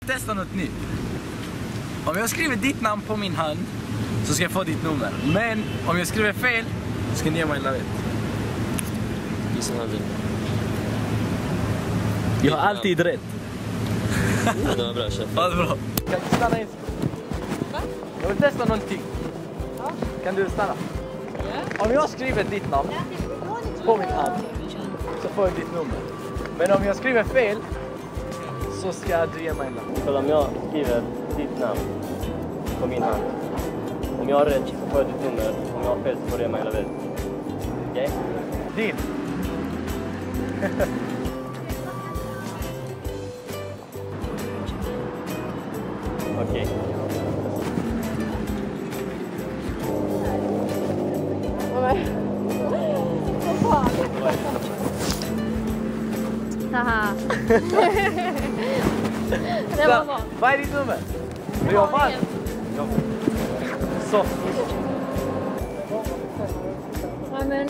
Testa något nytt. Om jag skriver ditt namn på min hand så ska jag få ditt nummer. Men om jag skriver fel så ska ni ge mig en lavett. Visa handen. Jag har alltid rätt. Det var bra, chef. Ja, det är bra. Kan du stanna in? Va? Jag vill testa någonting. Ja. Kan du stanna? Ja. Om jag skriver ditt namn på min hand så får jag ditt nummer. Men om jag skriver fel så ska du ge mig en lavett. Kolla, om jag skriver ditt namn på min hand. Om jag har rätt så får jag ditt nummer. Om jag har fel så får du ge mig en lavett. Okej? Din. Okej. Vad fan? Haha. Det var bra. Vad är ditt nummer? Jag vann. Så. Ja, men...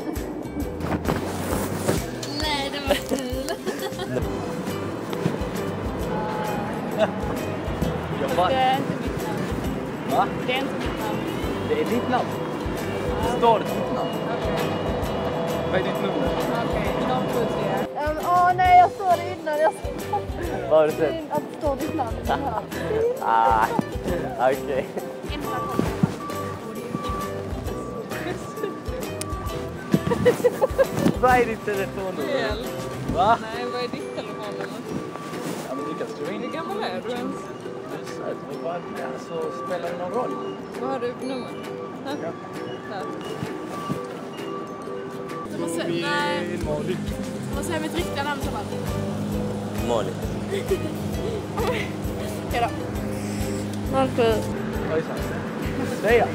Nej, det var kul. Jag vann. Det är inte mitt namn. Va? Det är inte mitt namn. Det är ditt namn. Det står ditt namn. Vad är ditt nummer? Okej, de får se. Nej, jag såg det innan. Vad har du sett? Att det står ditt namn. Okej. Vad är ditt telefonnummer? Fel. Va? Nej, vad är ditt telefonnummer? Ja, men du kan skriva in. Hur gammal är du ens? Så spelar det någon roll? Vad har du för nummer? Ja. Där. Du måste säga mitt riktiga namn så fall. Malin. Hejdå. 07. Ojsan. Det är jag.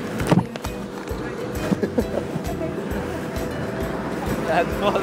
Det här var